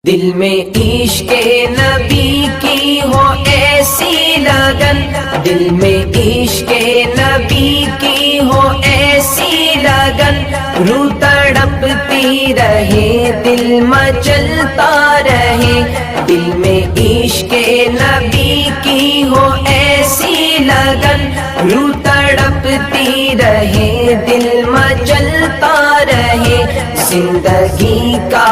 दिल में इश्क़ नबी की हो ऐसी लगन, दिल में इश्क़ नबी की हो ऐसी लगन, रूह तड़पती रहे दिल मचलता रहे। दिल में इश्क़ नबी की हो ऐसी लगन, रूह तड़पती रहे दिल मचलता रहे। जिंदगी का